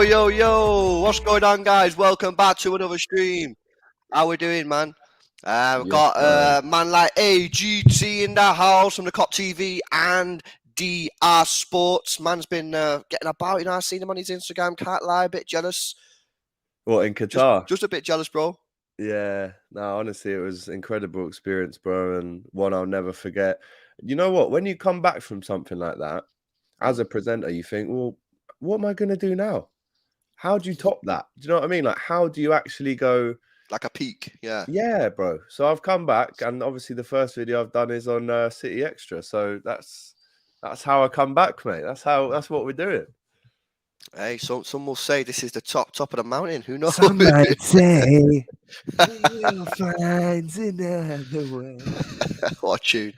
Yo, what's going on, guys? Welcome back to another stream. How we doing, man? We've got a man like AGT in the house from the COP TV and DR Sports. Man's been getting about, I've seen him on his Instagram, can't lie, a bit jealous. What, in Qatar? Just a bit jealous, bro. Yeah, no, honestly, it was incredible experience, bro, and one I'll never forget. You know what? When you come back from something like that, as a Mm. presenter, you think, well, what am I going to do now? How do you top that? Do you know what I mean? Like, how do you actually go, Like a peak, yeah. yeah, bro? So I've come back, and obviously the first video I've done is on City Extra. So that's how I come back, mate. That's what we're doing. Hey, some will say this is the top of the mountain. Who knows? Some might say we will find another way. What a tune.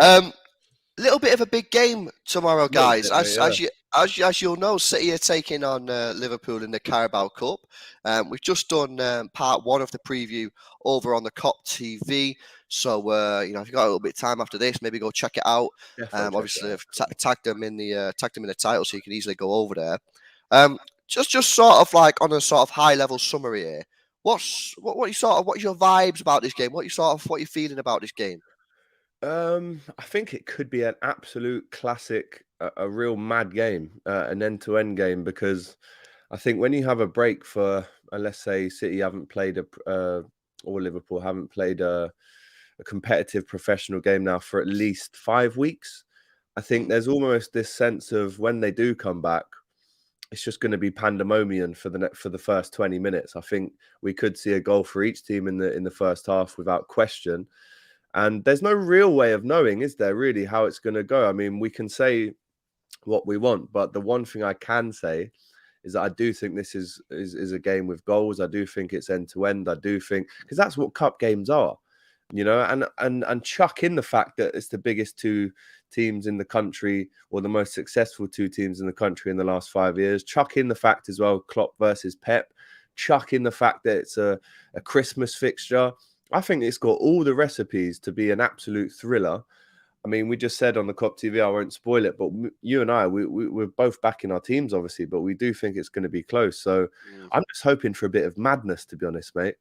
Um, Little bit of a big game tomorrow, Little guys. bit, mate, yeah. As you'll know, City are taking on Liverpool in the Carabao Cup. We've just done part one of the preview over on the COP TV. So if you've got a little bit of time after this, maybe go check it out. Defo check it Obviously, out. I've tagged them in the title, so you can easily go over there. Just sort of like on a sort of high level summary here. What's your vibes about this game? What you feeling about this game? I think it could be an absolute classic, a real mad game, an end-to-end game, because I think when you have a break for, let's say, City haven't played or Liverpool haven't played a competitive professional game now for at least 5 weeks, I think Mm, there's almost this sense of when they do come back, it's just going to be pandemonium for the first 20 minutes. I think we could see a goal for each team in the first half without question. And there's no real way of knowing, is there, really, how it's going to go? I mean, we can say what we want, but the one thing I can say is that I do think this is a game with goals. I do think it's end to end. I do think, because that's what cup games are, and chuck in the fact that it's the biggest two teams in the country, or the most successful two teams in the country in the last 5 years. Chuck in the fact as well, Klopp versus Pep. Chuck in the fact that it's a Christmas fixture. I think it's got all the recipes to be an absolute thriller. I mean, we just said on the COP TV, I won't spoil it, but you and I, we're both backing our teams, obviously, but we do think it's going to be close. So mm, I'm just hoping for a bit of madness, to be honest, mate.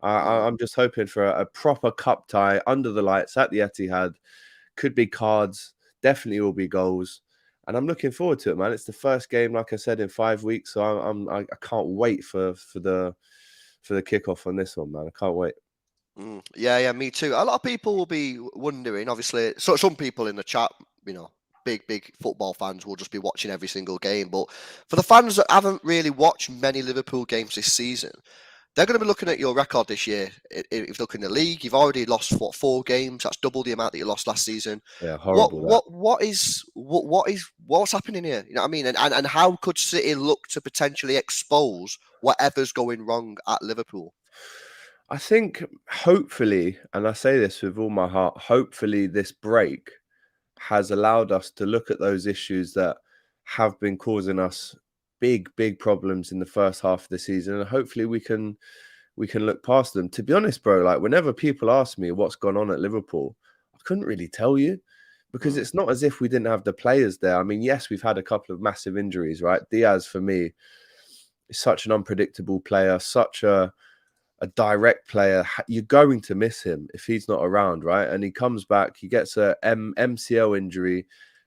mm. I'm just hoping for a proper cup tie under the lights at the Etihad. Could be cards, definitely will be goals. And I'm looking forward to it, man. It's the first game, like I said, in 5 weeks. So I can't wait for the kickoff on this one, man. I can't wait. Yeah, me too. A lot of people will be wondering. Obviously, so some people in the chat, big football fans will just be watching every single game. But for the fans that haven't really watched many Liverpool games this season, they're going to be looking at your record this year. If you look in the league, you've already lost 4 games. That's double the amount that you lost last season. Yeah, horrible that. What's happening here? You know what I mean? And how could City look to potentially expose whatever's going wrong at Liverpool? I think hopefully, and I say this with all my heart, hopefully this break has allowed us to look at those issues that have been causing us big problems in the first half of the season, and hopefully we can look past them. To be honest, bro, like whenever people ask me what's gone on at Liverpool, I couldn't really tell you, because Mm, it's not as if we didn't have the players there. I mean, yes, we've had a couple of massive injuries, right? Diaz, for me, is such an unpredictable player, such a direct player. You're going to miss him if he's not around, right? And he comes back, he gets a MCL injury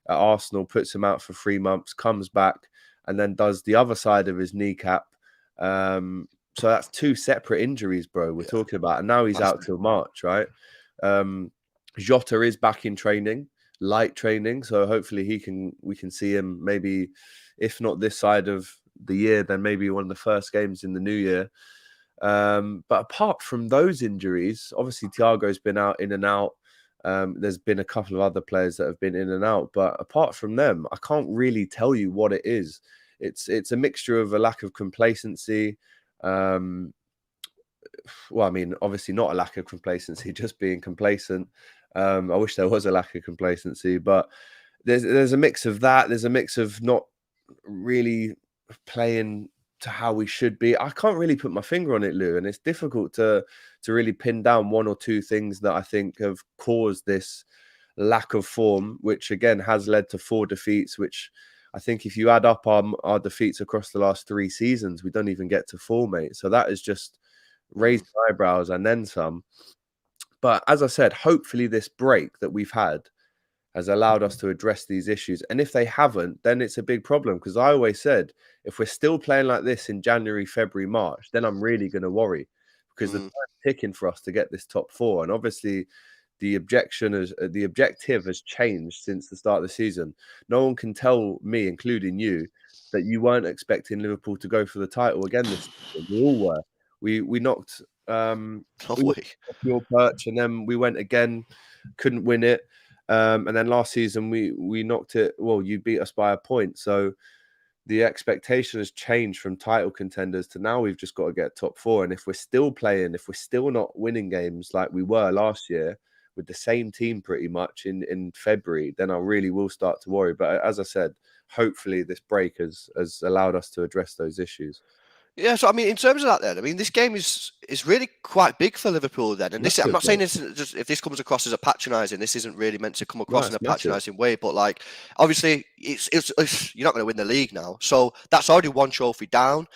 at Arsenal, puts him out for 3 months, comes back, and then does the other side of his kneecap. So that's two separate injuries, bro, we're yeah, talking about. And now he's out massive. till March, right? Um, Jota is back in training, light training. So hopefully we can see him, maybe, if not this side of the year, then maybe one of the first games in the new year. But apart from those injuries, obviously Thiago's been out, in and out. There's been a couple of other players that have been in and out, but apart from them, I can't really tell you what it is. It's a mixture of a lack of complacency. Um, well, I mean, obviously not a lack of complacency, just being complacent. I wish there was a lack of complacency, but there's a mix of that. There's a mix of not really playing to how we should be. I can't really put my finger on it, Lou, and it's difficult to really pin down one or two things that I think have caused this lack of form, which again has led to 4 defeats. Which I think if you add up our defeats across the last 3 seasons, we don't even get to 4, mate. So that is just Mm, raising eyebrows and then some. But as I said, hopefully this break that we've had has allowed us to address these issues. And if they haven't, then it's a big problem. Because I always said, if we're still playing like this in January, February, March, then I'm really going to worry. because the time's ticking for us to get this top 4. And obviously, the objective has changed since the start of the season. No one can tell me, including you, that you weren't expecting Liverpool to go for the title again this season. We all were. We knocked No we way. off your perch, and then we went again, couldn't win it. And then last season we knocked it. Well, you beat us by a point, so the expectation has changed from title contenders to now we've just got to get top 4. And if we're still playing, if we're still not winning games like we were last year with the same team pretty much in February, then I really will start to worry. But as I said, hopefully this break has allowed us to address those issues. Yeah, so I mean, in terms of that, then I mean, this game is really quite big for Liverpool. Then, and this, I'm Massive, not saying mate. this is just if this comes across as a patronising. This isn't really meant to come No, across in it's a massive. patronising way. But like, obviously, it's you're not going to win the league now, so that's already one trophy down.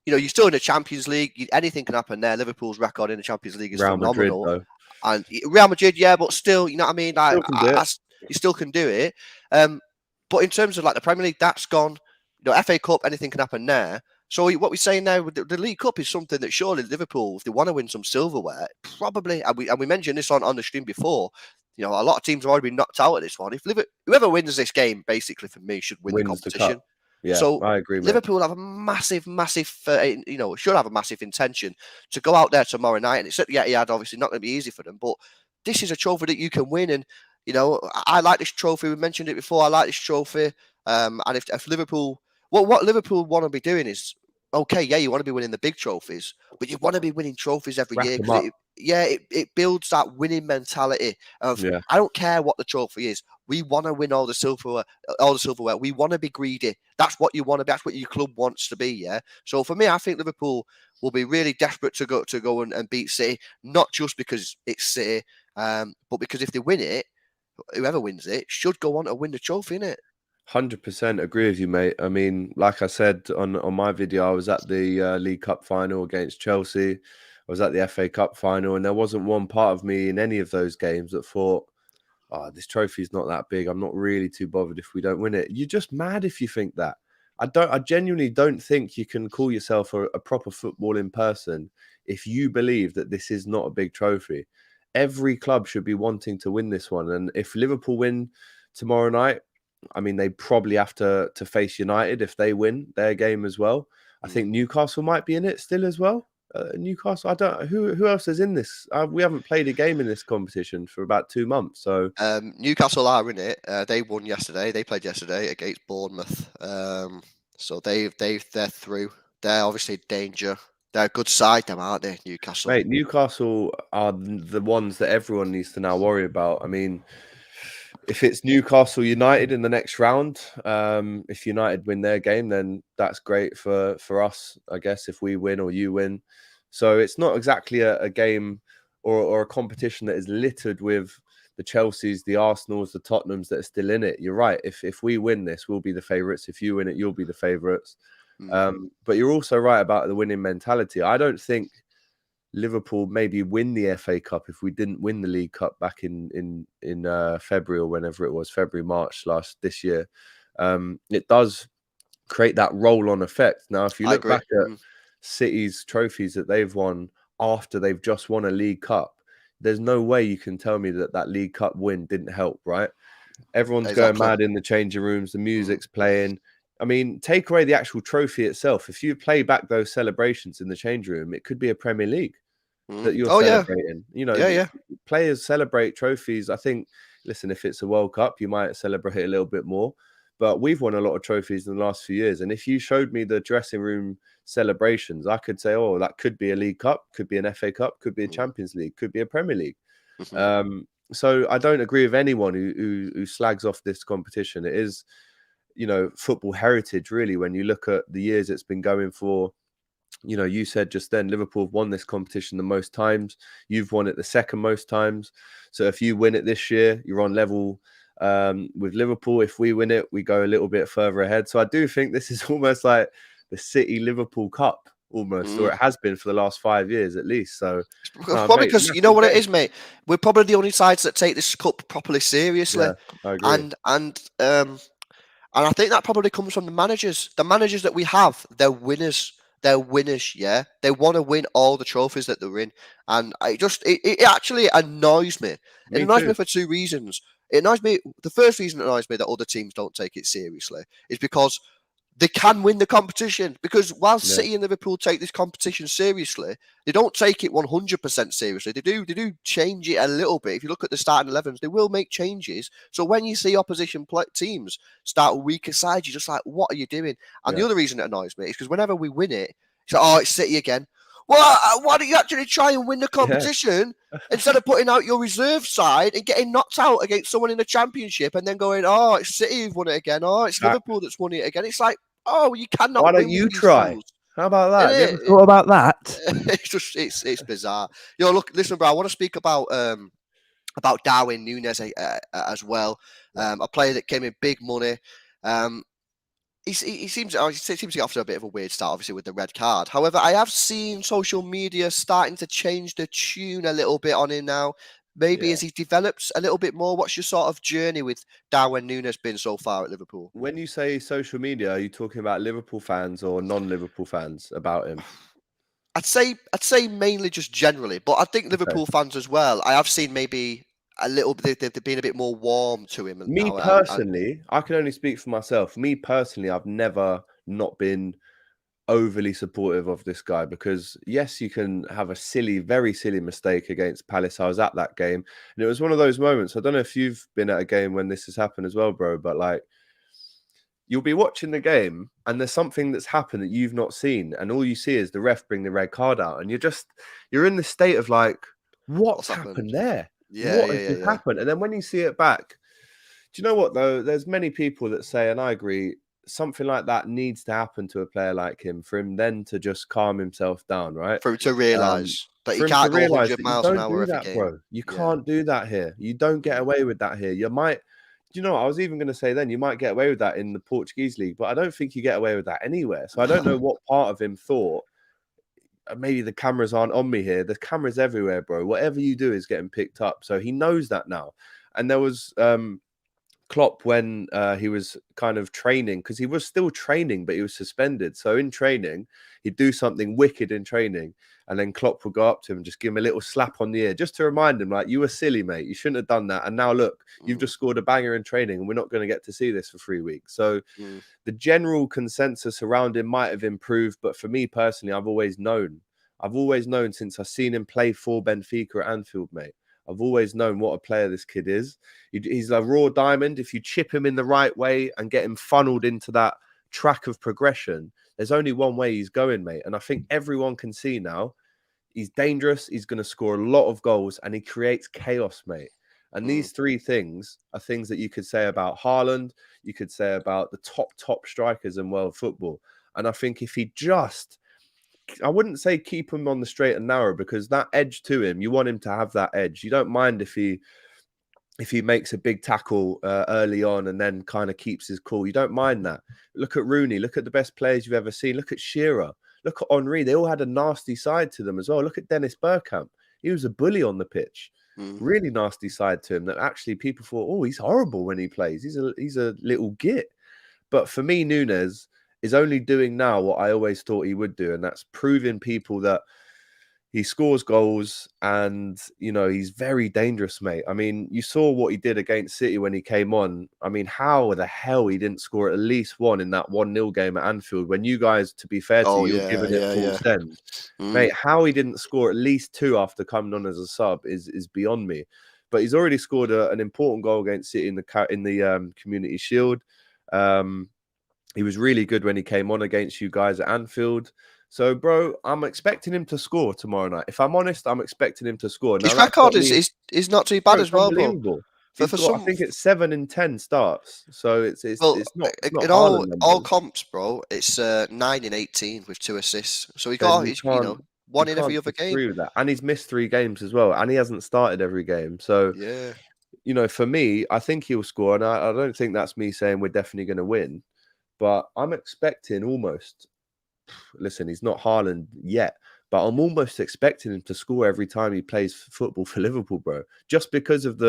You know, you're still in the Champions League. Anything can happen there. Liverpool's record in the Champions League is Real Madrid, phenomenal, though. and Real Madrid, yeah, but still, you know what I mean. Like, Still can do it. you still can do it. But in terms of like the Premier League, that's gone. You know, FA Cup, anything can happen there. So what we're saying now with the League Cup is something that surely Liverpool, if they want to win some silverware, probably, and we mentioned this on the stream before, you know, a lot of teams have already been knocked out at this one. If whoever wins this game, basically for me, should win the competition. Yeah, so I agree, mate. Liverpool have a massive, you know, should have a massive intention to go out there tomorrow night. And it's at the Etihad, obviously not going to be easy for them, but this is a trophy that you can win. And, you know, I like this trophy. We mentioned it before. I like this trophy. And if Liverpool, what Liverpool want to be doing is, okay, yeah, you want to be winning the big trophies, but you want to be winning trophies every year because it builds that winning mentality of I don't care what the trophy is. We want to win all the silverware. We want to be greedy. That's what you want to be. That's what your club wants to be. Yeah. So for me, I think Liverpool will be really desperate to go and beat City, not just because it's City, but because if they win it, whoever wins it should go on to win the trophy, innit? 100% agree with you, mate. I mean, like I said on my video, I was at the League Cup final against Chelsea. I was at the FA Cup final, and there wasn't one part of me in any of those games that thought, oh, this trophy's not that big. I'm not really too bothered if we don't win it. You're just mad if you think that. I genuinely don't think you can call yourself a proper footballing person if you believe that this is not a big trophy. Every club should be wanting to win this one. And if Liverpool win tomorrow night, I mean, they probably have to face United if they win their game as well. I think Newcastle might be in it still as well. Newcastle, I don't. Who else is in this? We haven't played a game in this competition for about 2 months. So Newcastle are in it. They won yesterday. They played yesterday against Bournemouth. So they're through. They're obviously danger. They're a good side, them, aren't they? Newcastle. Mate, Newcastle are the ones that everyone needs to now worry about. I mean, if it's Newcastle United in the next round, if United win their game, then that's great for us, I guess, if we win or you win. So it's not exactly a game or a competition that is littered with the Chelseas, the Arsenals, the Tottenhams that are still in it. You're right. If we win this, we'll be the favourites. If you win it, you'll be the favourites. But you're also right about the winning mentality. I don't think Liverpool maybe win the FA Cup if we didn't win the League Cup back in February or whenever it was, February, March this year. It does create that roll-on effect. Now, if you look back at City's trophies that they've won after they've just won a League Cup, there's no way you can tell me that League Cup win didn't help, right? Everyone's going mad in the changing rooms, the music's playing. I mean, take away the actual trophy itself. If you play back those celebrations in the change room, it could be a Premier League that you're celebrating. You know, players celebrate trophies. I think, listen, if it's a World Cup, you might celebrate it a little bit more. But we've won a lot of trophies in the last few years. And if you showed me the dressing room celebrations, I could say, oh, that could be a League Cup, could be an FA Cup, could be a Champions League, could be a Premier League. So I don't agree with anyone who slags off this competition. It is, you know, football heritage, really, when you look at the years it's been going for. You know, you said just then Liverpool have won this competition the most times. You've won it the second most times. So if you win it this year, you're on level with Liverpool. If we win it, we go a little bit further ahead. So I do think this is almost like the City-Liverpool Cup, almost, or it has been for the last 5 years at least. So probably because you know what it is, mate. We're probably the only sides that take this cup properly seriously. Yeah, I agree. And I think that probably comes from the managers. The managers that we have, they're winners. they're winners, yeah. They want to win all the trophies that they're in. And it actually annoys me. It Me annoys me too. for two reasons. It annoys me. The first reason it annoys me that other teams don't take it seriously is because they can win the competition. Because while Yeah. City and Liverpool take this competition seriously, they don't take it 100% seriously. They do change it a little bit. If you look at the starting 11s, they will make changes. So when you see opposition teams start weaker sides, you're just like, what are you doing? And the other reason it annoys me is because whenever we win it, it's like, oh, it's City again. Well, why don't you actually try and win the competition instead of putting out your reserve side and getting knocked out against someone in the championship and then going, oh, it's City who've won it again. Oh, it's Liverpool that's won it again. It's like, oh, you cannot Why don't win you with these try? rules. How about that? Have you ever It, thought about that? it's bizarre. Look, listen, bro. I want to speak about Darwin Nunez as well. A player that came in big money. He seems to get off to a bit of a weird start, obviously, with the red card. However, I have seen social media starting to change the tune a little bit on him now. Maybe as he develops a little bit more. What's your sort of journey with Darwin Nunez been so far at Liverpool? When you say social media, are you talking about Liverpool fans or non-Liverpool fans about him? I'd say mainly just generally, but I think Liverpool fans as well. I have seen maybe a little bit. They've been a bit more warm to him Me now. personally, I can only speak for myself. Me personally, I've never not been overly supportive of this guy because yes, you can have a very silly mistake against Palace. I was at that game and it was one of those moments. I don't know if you've been at a game when this has happened as well, bro, but like you'll be watching the game and there's something that's happened that you've not seen and all you see is the ref bring the red card out and you're in the state of like, what's happened there? What has just happened? And then when you see it back, do you know what though? There's many people that say, and I agree, something like that needs to happen to a player like him for him then to just calm himself down, right? For him to realise that he For him to can't go realise 100 that you miles an don't hour do every that, game. bro. You can't do that here. You don't get away with that here. You might, do you know what? I was even going to say then you might get away with that in the Portuguese league, but I don't think you get away with that anywhere. So I don't know what part of him thought, maybe the cameras aren't on me here. There's cameras everywhere, bro. Whatever you do is getting picked up. So he knows that now. And there was Klopp when he was kind of training, because he was still training, but he was suspended. So in training, he'd do something wicked in training. And then Klopp would go up to him and just give him a little slap on the ear, just to remind him, like, you were silly, mate. You shouldn't have done that. And now look, you've just scored a banger in training and we're not going to get to see this for 3 weeks. So the general consensus around him might have improved. But for me personally, I've always known since I've seen him play for Benfica at Anfield, mate. I've always known what a player this kid is. He's a raw diamond. If you chip him in the right way and get him funneled into that track of progression, there's only one way he's going, mate. And I think everyone can see now he's dangerous. He's going to score a lot of goals and he creates chaos, mate. And these three things are things that you could say about Haaland. You could say about the top strikers in world football. And I think if he just, I wouldn't say keep him on the straight and narrow, because that edge to him, you want him to have that edge. You don't mind if he makes a big tackle early on and then kind of keeps his cool. You don't mind that. Look at Rooney. Look at the best players you've ever seen. Look at Shearer. Look at Henry. They all had a nasty side to them as well. Look at Dennis Bergkamp. He was a bully on the pitch. Really nasty side to him that actually people thought, oh, he's horrible when he plays. He's a little git. But for me, Nunez is only doing now what I always thought he would do, and that's proving people that he scores goals and, you know, he's very dangerous, mate. I mean, you saw what he did against City when he came on. I mean, how the hell he didn't score at least one in that 1-0 game at Anfield when you guys, to be fair to you, were giving it full send. Mate, how he didn't score at least 2 after coming on as a sub is beyond me. But he's already scored an important goal against City in the Community Shield. He was really good when he came on against you guys at Anfield. So, bro, I'm expecting him to score tomorrow night. If I'm honest, I'm expecting him to score. Now, his record is not too bad as well, bro. He's got, I think it's 7 in 10 starts. So it's not in all comps, bro. It's 9 in 18 with 2 assists. So he's one in every other game. With that. And he's missed 3 games as well. And he hasn't started every game. So, you know, for me, I think he'll score. And I don't think that's me saying we're definitely going to win. But I'm expecting almost... Listen, he's not Haaland yet, but I'm almost expecting him to score every time he plays football for Liverpool, bro. Just because of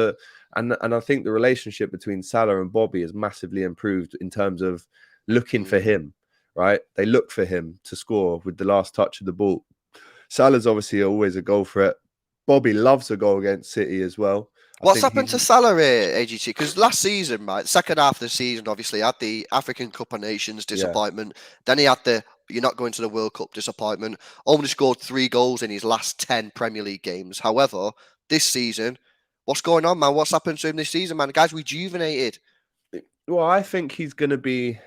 and I think the relationship between Salah and Bobby has massively improved in terms of looking for him, right? They look for him to score with the last touch of the ball. Salah's obviously always a goal threat. Bobby loves a goal against City as well. What's happened to Salah here, AGT? Because last season, right, second half of the season, obviously, had the African Cup of Nations disappointment. Yeah. Then he had the you're not going to the World Cup disappointment. Only scored 3 goals in his last 10 Premier League games. However, this season, what's going on, man? What's happened to him this season, man? The guy's rejuvenated. Well, I think he's going to be...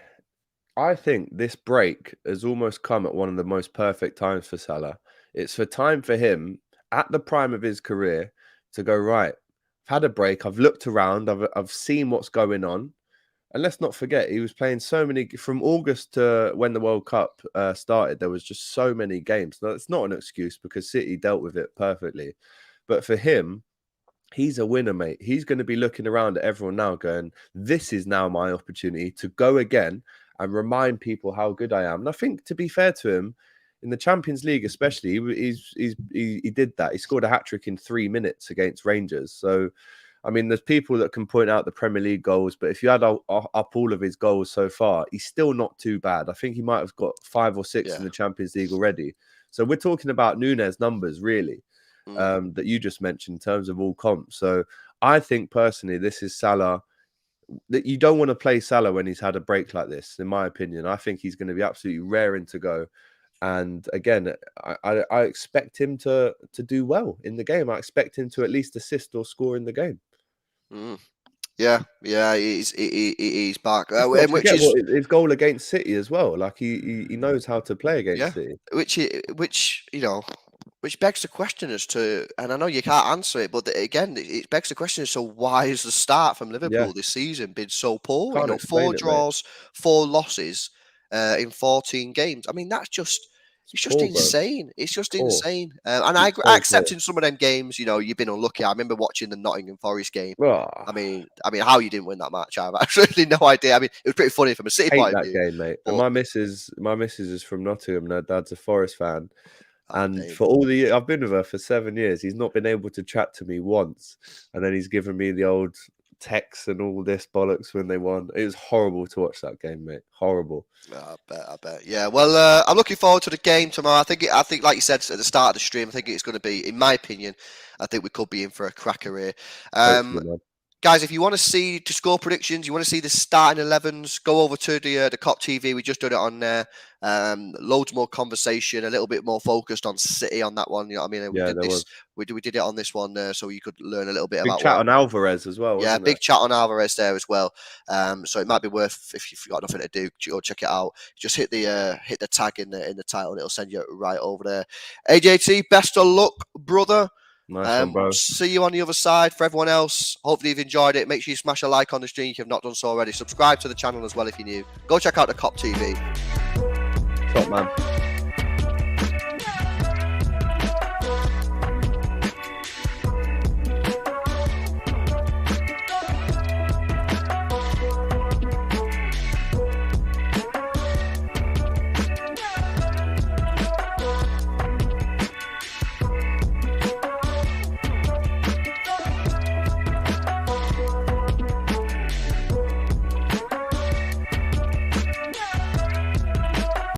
I think this break has almost come at one of the most perfect times for Salah. It's for time for him, at the prime of his career, to go, right, I've had a break, I've looked around, I've seen what's going on. And let's not forget, he was playing so many... From August to when the World Cup started, there was just so many games. Now, it's not an excuse because City dealt with it perfectly. But for him, he's a winner, mate. He's going to be looking around at everyone now going, this is now my opportunity to go again and remind people how good I am. And I think, to be fair to him, in the Champions League especially, he did that. He scored a hat-trick in 3 minutes against Rangers. So, I mean, there's people that can point out the Premier League goals, but if you add up all of his goals so far, he's still not too bad. I think he might have got 5 or 6 in the Champions League already. So we're talking about Nunez numbers, really, that you just mentioned in terms of all comps. So I think, personally, this is Salah. That you don't want to play Salah when he's had a break like this, in my opinion. I think he's going to be absolutely raring to go. And again, I expect him to do well in the game. I expect him to at least assist or score in the game. Yeah, he's back. Which is his goal against City as well. Like he knows how to play against City. Which begs the question as to, and I know you can't answer it, but again, it begs the question as to why has the start from Liverpool this season been so poor? 4 draws, 4 losses in 14 games. I mean, it's just insane. Bro. It's just insane. And I accept in some of them games, you've been unlucky. I remember watching the Nottingham Forest game. I mean, how you didn't win that match, I have absolutely no idea. I mean, it was pretty funny from a City point of view. That game, mate. But my missus is from Nottingham, and her dad's a Forest fan. And for all the years, I've been with her for 7 years, he's not been able to chat to me once. And then he's given me the old texts and all this bollocks when they won. It was horrible to watch that game, mate. Horrible. I bet. Yeah. Well, I'm looking forward to the game tomorrow. I think, like you said at the start of the stream, I think it's going to be, in my opinion, I think we could be in for a cracker here. Guys, if you want to see the score predictions, you want to see the starting 11s, go over to the COP TV. We just done it on there. Loads more conversation, a little bit more focused on City on that one. You know what I mean? We did it on this one, so you could learn a little bit about. Big chat on Alvarez as well. Yeah, big chat on Alvarez there as well. So it might be worth, if you've got nothing to do, go check it out. Just hit the tag in the title, and it'll send you right over there. AJT, best of luck, brother. Nice one, bro. See you on the other side. For everyone else, hopefully you've enjoyed it. Make sure you smash a like on the stream if you've not done so already. Subscribe to the channel as well if you're new. Go check out the COP TV. Top man.